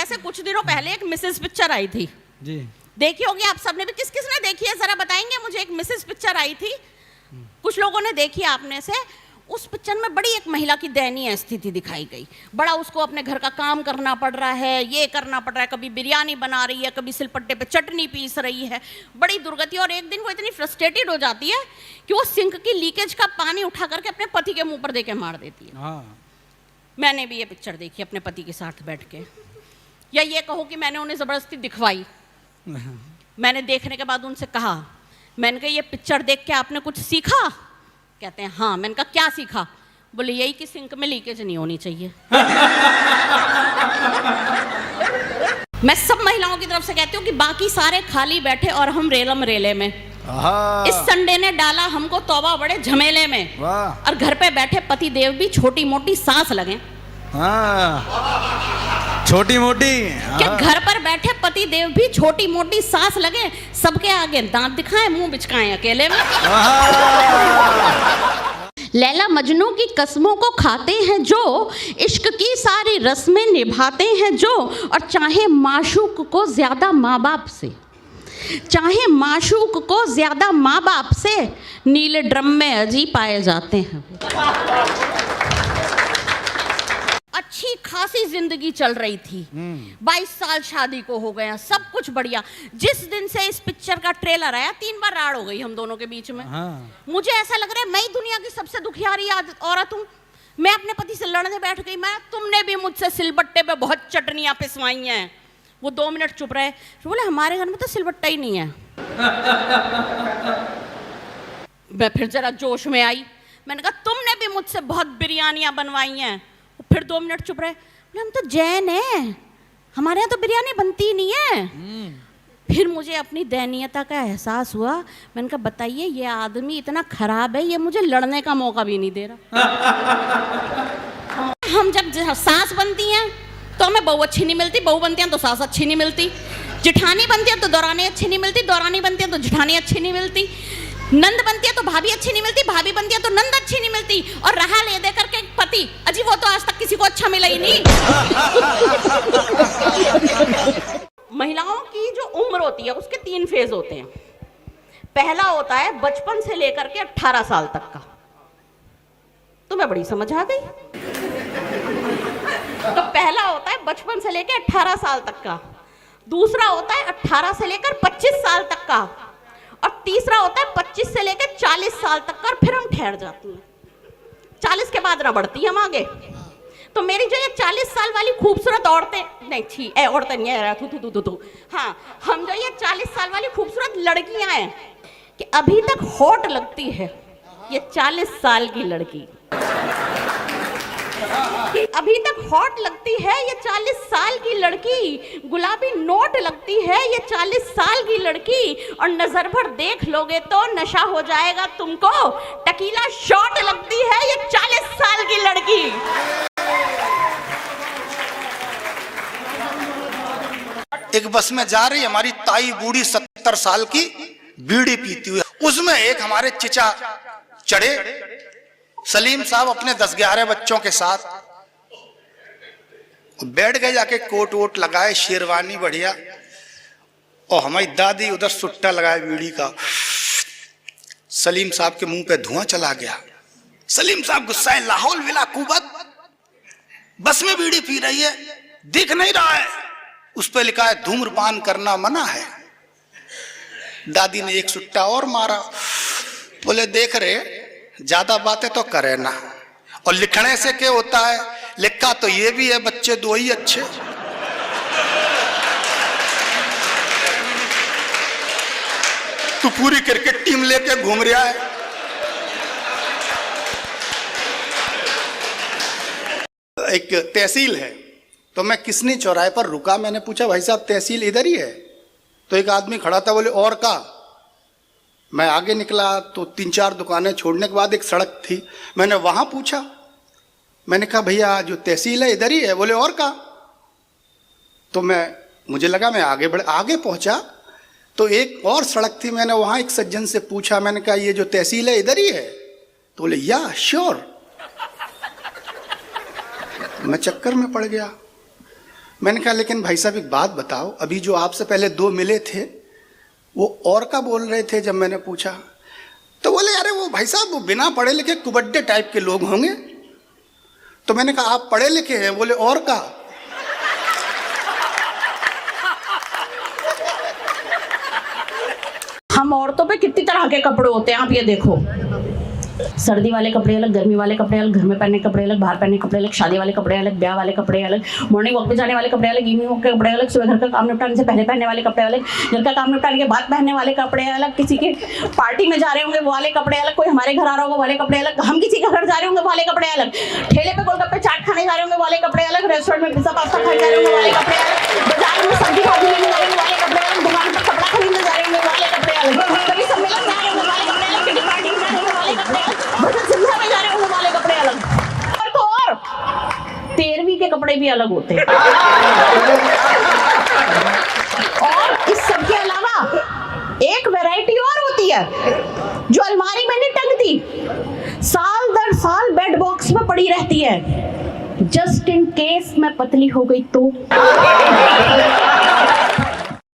वैसे कुछ दिनों पहले एक मिसेस पिक्चर आई थी जी। देखी होगी आप सबने भी। किस किस ने देखी है जरा बताएंगे मुझे। एक मिसेस पिक्चर आई थी, कुछ लोगों ने देखी आपने से। उस पिक्चर में बड़ी एक महिला की दयनीय स्थिति दिखाई गई। बड़ा उसको अपने घर का काम करना पड़ रहा है, ये करना पड़ रहा है, कभी बिरयानी बना रही है, कभी सिलपट्टे पे चटनी पीस रही है, बड़ी दुर्गति। और एक दिन वो इतनी फ्रस्ट्रेटेड हो जाती है कि वो सिंक की लीकेज का पानी उठा करके अपने पति के मुंह पर देके मार देती है। हाँ। मैंने भी ये पिक्चर देखी अपने पति के साथ बैठ के, या ये कहो कि मैंने उन्हें जबरदस्ती दिखवाई। मैंने देखने के बाद उनसे कहा, मैंने कहा ये पिक्चर देख के आपने कुछ सीखा? कहते हैं हाँ। मैंने कहा क्या सीखा? बोले यही कि सिंक में लीकेज नहीं होनी चाहिए। मैं सब महिलाओं की तरफ से कहती हूँ कि बाकी सारे खाली बैठे और हम रेलम रेले में। इस संडे ने डाला हमको तौबा बड़े झमेले में। और घर पे बैठे पति देव भी छोटी मोटी सांस लगे। छोटी मोटी कि घर पर बैठे पति देव भी छोटी मोटी सांस लगे, सबके आगे दांत दिखाएं, मुंह बिचकाएं अकेले में। लैला मजनू की कस्मों को खाते हैं जो, इश्क की सारी रस्में निभाते हैं जो, और चाहे माशूक को ज्यादा माँ बाप से, चाहे माशूक को ज्यादा माँ बाप से, नीले ड्रम में अजी पाए जाते हैं। अच्छी खासी जिंदगी चल रही थी, 22 साल शादी को हो गया, सब कुछ बढ़िया। जिस दिन से इस पिक्चर का ट्रेलर आया 3 बार राड़ हो गई हम दोनों के बीच में। मुझे ऐसा लग रहा है मैं दुनिया की सबसे दुखियारी औरत हूँ। मैं अपने पति से लड़ने बैठ गई। मैं, तुमने भी मुझसे सिलबट्टे पे बहुत चटनियां पिसवाई हैं। वो 2 मिनट चुप रहे, बोले हमारे घर में तो सिलबट्टा ही नहीं है। मैं फिर जरा जोश में आई, मैंने कहा तुमने भी मुझसे बहुत बिरयानियां बनवाई हैं। फिर 2 मिनट चुप रहे, बोले हम तो जैन हैं, हमारे यहाँ तो बिरयानी बनती ही नहीं है। फिर मुझे अपनी दयनीयता का एहसास हुआ। मैंने कहा बताइए ये आदमी इतना खराब है, ये मुझे लड़ने का मौका भी नहीं दे रहा। हम जब सास बनती हैं तो हमें बहू अच्छी नहीं मिलती, बहू बनती हैं तो सास अच्छी नहीं मिलती, जिठानी बनती है तो दौरानी अच्छी नहीं मिलती, दौरानी बनती है तो जिठानी अच्छी नहीं मिलती, नंद बनती है तो भाभी अच्छी नहीं मिलती, भाभी बनती है तो नंद अच्छी नहीं मिलती, और रहा ले दे करके पति, अजी वो तो आज तक किसी को अच्छा मिला ही नहीं। महिलाओं की जो उम्र होती है उसके 3 फेज होते हैं। पहला होता है बचपन से लेकर के 18 साल तक का। तुम्हें बड़ी समझ आ गई। तो पहला होता है बचपन से लेकर 18 साल तक का, दूसरा होता है 18 से लेकर 25 साल तक का, और तीसरा होता है 25 से लेकर 40 साल तक का। और फिर हम ठहर जाती हैं, 40 के बाद ना बढ़ती हम आगे। तो मेरी जो ये 40 साल वाली खूबसूरत औरतें, नहीं छी औरतें नहीं है, थू, हाँ, हम जो ये 40 साल वाली खूबसूरत लड़कियां हैं कि अभी तक हॉट लगती है ये 40 साल की लड़की, कि अभी तक हॉट लगती है ये 40 साल की लड़की, गुलाबी नोट लगती है ये 40 साल की लड़की, और नजर भर देख लोगे तो नशा हो जाएगा तुमको, टकीला शॉट लगती है ये 40 साल की लड़की। एक बस में जा रही हमारी ताई बूढ़ी 70 साल की, बीड़ी पीती हुई, उसमें एक हमारे चिचा चढ़े, सलीम साहब अपने 10-11 बच्चों के साथ बैठ गए, जाके कोट वोट लगाए, शेरवानी बढ़िया, और हमारी दादी उधर सुट्टा लगाए बीड़ी का। सलीम साहब के मुंह पे धुआं चला गया। सलीम साहब गुस्साए, लाहौल विला कुबत, बस में बीड़ी पी रही है, दिख नहीं रहा है, उस पर लिखा है धूम्रपान करना मना है। दादी ने एक सुट्टा और मारा, बोले देख रहे ज्यादा बातें तो करे ना, और लिखने से क्या होता है, लिखा तो ये भी है बच्चे 2 ही अच्छे। तू पूरी क्रिकेट टीम लेके घूम रहा है। एक तहसील है, तो मैं किसनी चौराहे पर रुका, मैंने पूछा भाई साहब तहसील इधर ही है? तो एक आदमी खड़ा था, बोले और का। मैं आगे निकला तो 3-4 दुकानें छोड़ने के बाद एक सड़क थी, मैंने वहां पूछा, मैंने कहा भैया जो तहसील है इधर ही है? बोले और का। तो मुझे लगा मैं आगे पहुंचा तो एक और सड़क थी, मैंने वहां एक सज्जन से पूछा, मैंने कहा ये जो तहसील है इधर ही है? तो बोले या श्योर। मैं चक्कर में पड़ गया। मैंने कहा लेकिन भाई साहब एक बात बताओ, अभी जो आपसे पहले 2 मिले थे वो और का बोल रहे थे। जब मैंने पूछा तो बोले अरे वो भाई साहब वो बिना पढ़े लिखे कुबड्डे टाइप के लोग होंगे। तो मैंने कहा आप पढ़े लिखे हैं? बोले और का। हम औरतों पे कितनी तरह के कपड़े होते हैं, आप ये देखो। सर्दी वाले कपड़े अलग, गर्मी वाले कपड़े अलग, घर में पहनने के कपड़े अलग, बाहर पहनने के कपड़े अलग, शादी वाले कपड़े अलग, ब्याह वाले कपड़े अलग, मॉर्निंग वॉक पे जाने वाले कपड़े अलग, इवनिंग वॉक के कपड़े अलग, सुबह घर का काम निपटाने से पहले पहनने वाले कपड़े अलग, घर का काम निपटाने के बाद पहनने वाले कपड़े अलग, किसी के पार्टी में जा रहे होंगे वो वाले कपड़े अलग, कोई हमारे घर आ रहा होगा वाले कपड़े अलग, हम किसी के घर जा रहे होंगे वाले कपड़े अलग, ठेले पे गोलगप्पे चाट खाने जा रहे होंगे वाले कपड़े अलग, रेस्टोरेंट में पिज्जा पास्ता खाने जा रहे होंगे वाले कपड़े अलग, बाजार में सब्जी भाजी लेने जा रहे होंगे वाले कपड़े अलग, दुकान पर कपड़ा खरीदने जा रहे होंगे वाले कपड़े अलग, कभी सम्मेलन जा रहे होंगे वाले कपड़े अलग, किटी पार्टी में जा रहे होंगे वाले कपड़े अलग, भजन संध्या में जा रहे होंगे वाले कपड़े अलग। और तो और 13वीं के कपड़े भी अलग होते हैं। और इस सब के अलावा एक वैरायटी और होती है जो अलमारी में नहीं टंगती, साल दर साल बेड बॉक्स में पड़ी रहती है, जस्ट इन केस मैं पतली हो गई तो।